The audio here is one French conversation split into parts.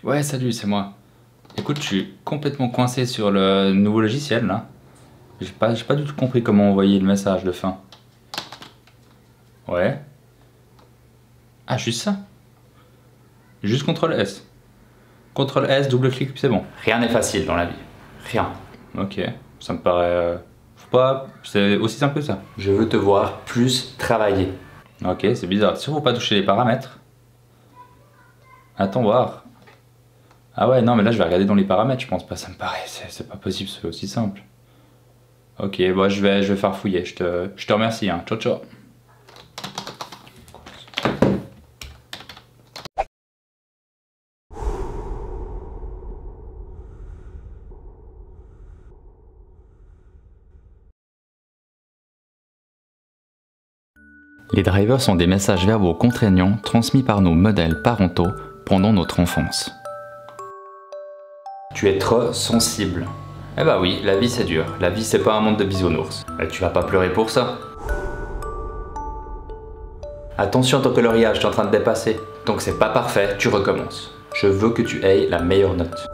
Ouais, salut, c'est moi. Écoute, je suis complètement coincé sur le nouveau logiciel là. J'ai pas du tout compris comment envoyer le message de fin. Ouais. Ah, juste ça. Juste CTRL S. CTRL S, double-clic, puis c'est bon. Rien n'est facile dans la vie. Rien. Ok, ça me paraît... Faut pas... C'est aussi simple que ça. Je veux te voir plus travailler. Ok, c'est bizarre. T'es sûr faut pas toucher les paramètres? Attends voir. Ah ouais, non, mais là je vais regarder dans les paramètres, je pense pas. Ça me paraît... C'est pas possible, c'est aussi simple. Ok, bon, je vais farfouiller. Je te remercie, hein. Ciao, ciao. Les drivers sont des messages verbaux contraignants transmis par nos modèles parentaux pendant notre enfance. Tu es trop sensible. Eh bah oui, la vie c'est dur. La vie c'est pas un monde de bisounours. Mais tu vas pas pleurer pour ça. Attention, ton coloriage est en train de dépasser. Donc c'est pas parfait, tu recommences. Je veux que tu aies la meilleure note.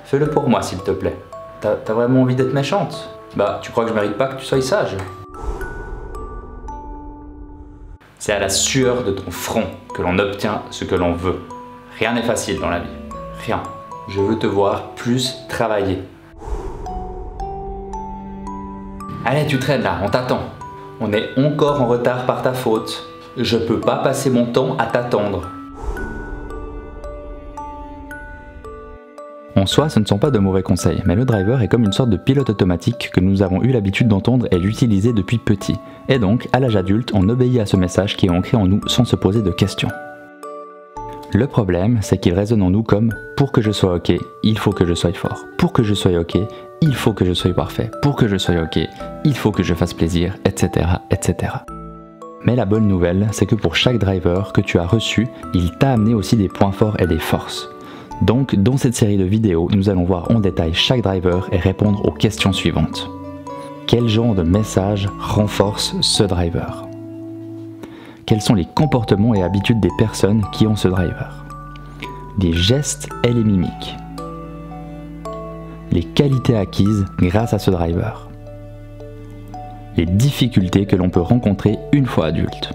Fais-le pour moi s'il te plaît. T'as vraiment envie d'être méchante? Bah, tu crois que je mérite pas que tu sois sage? C'est à la sueur de ton front que l'on obtient ce que l'on veut. Rien n'est facile dans la vie. Rien. Je veux te voir plus travailler. Allez, tu traînes là, on t'attend. On est encore en retard par ta faute. Je peux pas passer mon temps à t'attendre. En soi, ce ne sont pas de mauvais conseils, mais le driver est comme une sorte de pilote automatique que nous avons eu l'habitude d'entendre et d'utiliser depuis petit. Et donc, à l'âge adulte, on obéit à ce message qui est ancré en nous sans se poser de questions. Le problème, c'est qu'il résonne en nous comme « pour que je sois ok, il faut que je sois fort. Pour que je sois ok, il faut que je sois parfait. Pour que je sois ok, il faut que je fasse plaisir, etc. etc. » Mais la bonne nouvelle, c'est que pour chaque driver que tu as reçu, il t'a amené aussi des points forts et des forces. Donc, dans cette série de vidéos, nous allons voir en détail chaque driver et répondre aux questions suivantes. Quel genre de message renforce ce driver? Quels sont les comportements et habitudes des personnes qui ont ce driver? Les gestes et les mimiques. Les qualités acquises grâce à ce driver. Les difficultés que l'on peut rencontrer une fois adulte.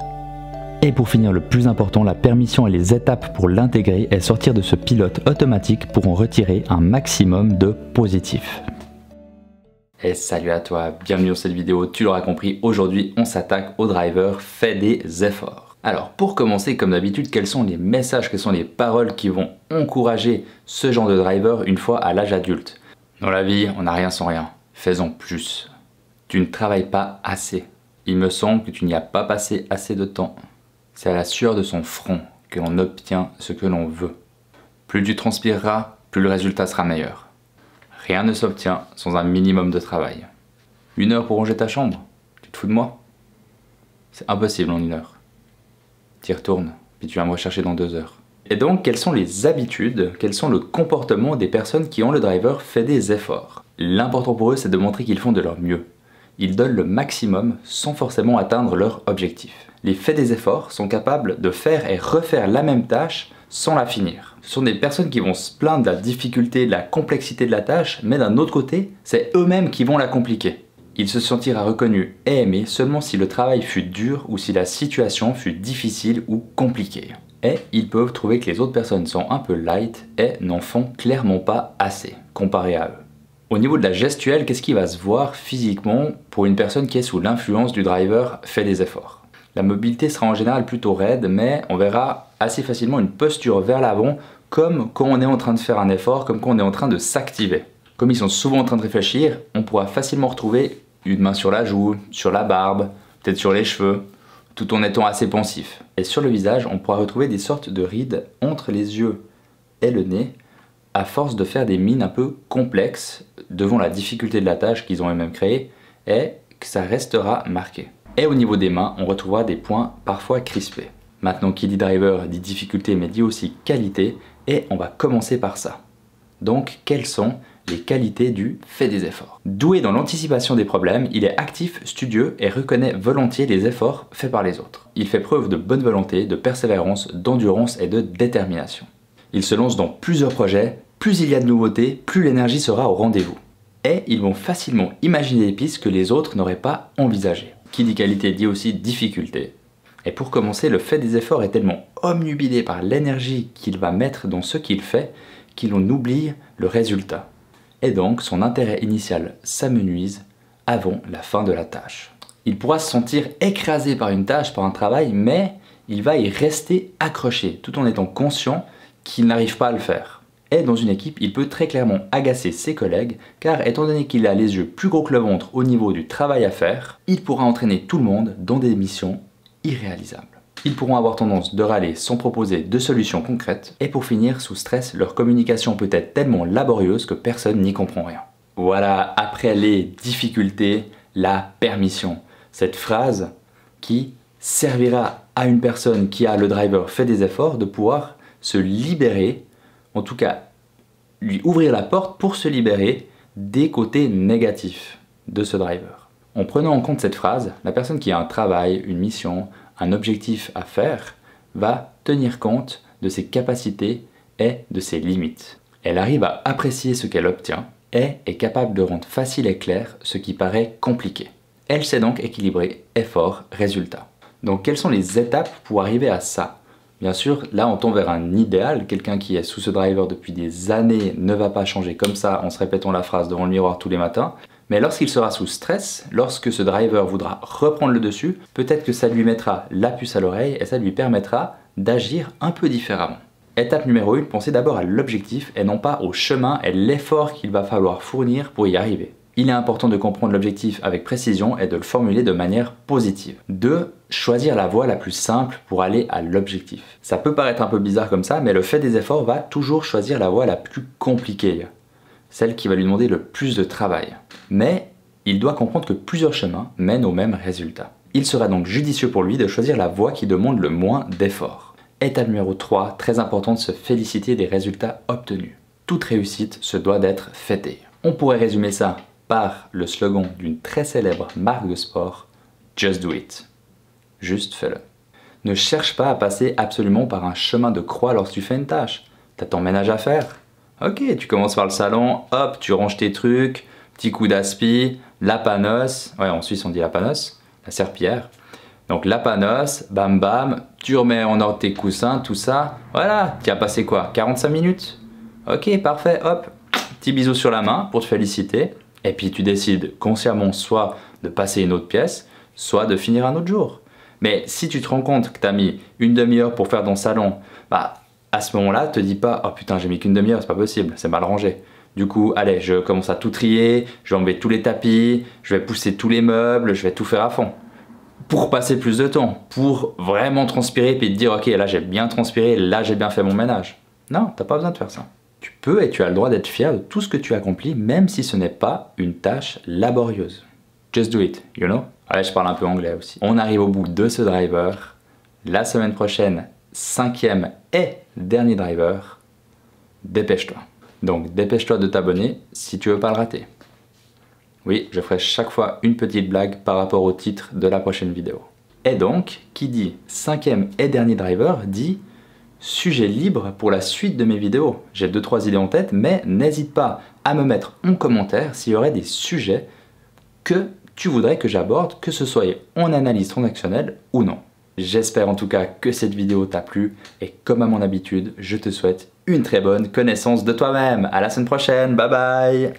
Et pour finir, le plus important, la permission et les étapes pour l'intégrer et sortir de ce pilote automatique pour en retirer un maximum de positif. Et salut à toi, bienvenue dans cette vidéo, tu l'auras compris, aujourd'hui on s'attaque au driver, fais des efforts. Alors pour commencer, comme d'habitude, quels sont les messages, quelles sont les paroles qui vont encourager ce genre de driver une fois à l'âge adulte? Dans la vie, on n'a rien sans rien, fais-en plus. Tu ne travailles pas assez, il me semble que tu n'y as pas passé assez de temps. C'est à la sueur de son front que l'on obtient ce que l'on veut. Plus tu transpireras, plus le résultat sera meilleur. Rien ne s'obtient sans un minimum de travail. 1 heure pour ranger ta chambre? Tu te fous de moi? C'est impossible en 1 heure. T'y retournes, puis tu vas me rechercher dans 2 heures. Et donc, quelles sont les habitudes, quels sont le comportement des personnes qui ont le driver fait des efforts? L'important pour eux, c'est de montrer qu'ils font de leur mieux. Ils donnent le maximum sans forcément atteindre leur objectif. Les faits des efforts sont capables de faire et refaire la même tâche sans la finir. Ce sont des personnes qui vont se plaindre de la difficulté, de la complexité de la tâche, mais d'un autre côté, c'est eux-mêmes qui vont la compliquer. Il se sentira reconnu et aimé seulement si le travail fut dur ou si la situation fut difficile ou compliquée. Et ils peuvent trouver que les autres personnes sont un peu light et n'en font clairement pas assez, comparé à eux. Au niveau de la gestuelle, qu'est-ce qui va se voir physiquement pour une personne qui est sous l'influence du driver fait des efforts? La mobilité sera en général plutôt raide, mais on verra assez facilement une posture vers l'avant, comme quand on est en train de faire un effort, comme quand on est en train de s'activer. Comme ils sont souvent en train de réfléchir, on pourra facilement retrouver une main sur la joue, sur la barbe, peut-être sur les cheveux, tout en étant assez pensif. Et sur le visage, on pourra retrouver des sortes de rides entre les yeux et le nez, à force de faire des mines un peu complexes devant la difficulté de la tâche qu'ils ont eux-mêmes créée, et que ça restera marqué. Et au niveau des mains, on retrouvera des points parfois crispés. Maintenant, qui dit driver dit difficulté, mais dit aussi qualité, et on va commencer par ça. Donc, quelles sont les qualités du fait des efforts. Doué dans l'anticipation des problèmes, il est actif, studieux et reconnaît volontiers les efforts faits par les autres. Il fait preuve de bonne volonté, de persévérance, d'endurance et de détermination. Il se lance dans plusieurs projets, plus il y a de nouveautés, plus l'énergie sera au rendez-vous. Et ils vont facilement imaginer des pistes que les autres n'auraient pas envisagées. Qui dit qualité dit aussi difficulté. Et pour commencer, le fait des efforts est tellement omnubilé par l'énergie qu'il va mettre dans ce qu'il fait qu'il en oublie le résultat. Et donc son intérêt initial s'amenuise avant la fin de la tâche. Il pourra se sentir écrasé par une tâche, par un travail, mais il va y rester accroché tout en étant conscient qu'il n'arrive pas à le faire. Et dans une équipe, il peut très clairement agacer ses collègues car étant donné qu'il a les yeux plus gros que le ventre au niveau du travail à faire, il pourra entraîner tout le monde dans des missions irréalisables. Ils pourront avoir tendance de râler sans proposer de solutions concrètes et pour finir, sous stress, leur communication peut être tellement laborieuse que personne n'y comprend rien. Voilà, après les difficultés, la permission. Cette phrase qui servira à une personne qui a le driver fait des efforts de pouvoir se libérer, en tout cas lui ouvrir la porte pour se libérer des côtés négatifs de ce driver. En prenant en compte cette phrase, la personne qui a un travail, une mission, un objectif à faire, va tenir compte de ses capacités et de ses limites. Elle arrive à apprécier ce qu'elle obtient et est capable de rendre facile et clair ce qui paraît compliqué. Elle sait donc équilibrer effort-résultat. Donc quelles sont les étapes pour arriver à ça? Bien sûr, là on tombe vers un idéal, quelqu'un qui est sous ce driver depuis des années ne va pas changer comme ça en se répétant la phrase devant le miroir tous les matins. Mais lorsqu'il sera sous stress, lorsque ce driver voudra reprendre le dessus, peut-être que ça lui mettra la puce à l'oreille et ça lui permettra d'agir un peu différemment. Étape numéro 1, pensez d'abord à l'objectif et non pas au chemin et l'effort qu'il va falloir fournir pour y arriver. Il est important de comprendre l'objectif avec précision et de le formuler de manière positive. 2. Choisir la voie la plus simple pour aller à l'objectif. Ça peut paraître un peu bizarre comme ça, mais le fait des efforts va toujours choisir la voie la plus compliquée. Celle qui va lui demander le plus de travail. Mais il doit comprendre que plusieurs chemins mènent au même résultat. Il sera donc judicieux pour lui de choisir la voie qui demande le moins d'efforts. Étape numéro 3, très important de se féliciter des résultats obtenus. Toute réussite se doit d'être fêtée. On pourrait résumer ça par le slogan d'une très célèbre marque de sport, Just do it. Juste fais-le. Ne cherche pas à passer absolument par un chemin de croix lorsque tu fais une tâche. T'as ton ménage à faire. Ok, tu commences par le salon, hop, tu ranges tes trucs, petit coup d'aspi, la panos, ouais en Suisse on dit la panos, la serpillière. Donc la panos, bam bam, tu remets en ordre tes coussins, tout ça, voilà, tu as passé quoi, 45 minutes? Ok, parfait, hop, petit bisou sur la main pour te féliciter, et puis tu décides consciemment soit de passer une autre pièce, soit de finir un autre jour. Mais si tu te rends compte que tu as mis une demi-heure pour faire ton salon, bah à ce moment-là, te dis pas « Oh putain, j'ai mis qu'une demi-heure, c'est pas possible, c'est mal rangé. » Du coup, allez, je commence à tout trier, je vais enlever tous les tapis, je vais pousser tous les meubles, je vais tout faire à fond. Pour passer plus de temps, pour vraiment transpirer puis te dire « Ok, là j'ai bien transpiré, là j'ai bien fait mon ménage. » Non, t'as pas besoin de faire ça. Tu peux et tu as le droit d'être fier de tout ce que tu accomplis, même si ce n'est pas une tâche laborieuse. Just do it, you know? Allez, je parle un peu anglais aussi. On arrive au bout de ce driver. La semaine prochaine, 5e et dernier driver, dépêche-toi. Donc dépêche-toi de t'abonner si tu veux pas le rater. Oui, je ferai chaque fois une petite blague par rapport au titre de la prochaine vidéo. Et donc, qui dit 5e et dernier driver dit sujet libre pour la suite de mes vidéos. J'ai 2-3 idées en tête, mais n'hésite pas à me mettre en commentaire s'il y aurait des sujets que tu voudrais que j'aborde, que ce soit en analyse transactionnelle ou non. J'espère en tout cas que cette vidéo t'a plu et comme à mon habitude, je te souhaite une très bonne connaissance de toi-même. À la semaine prochaine, bye bye!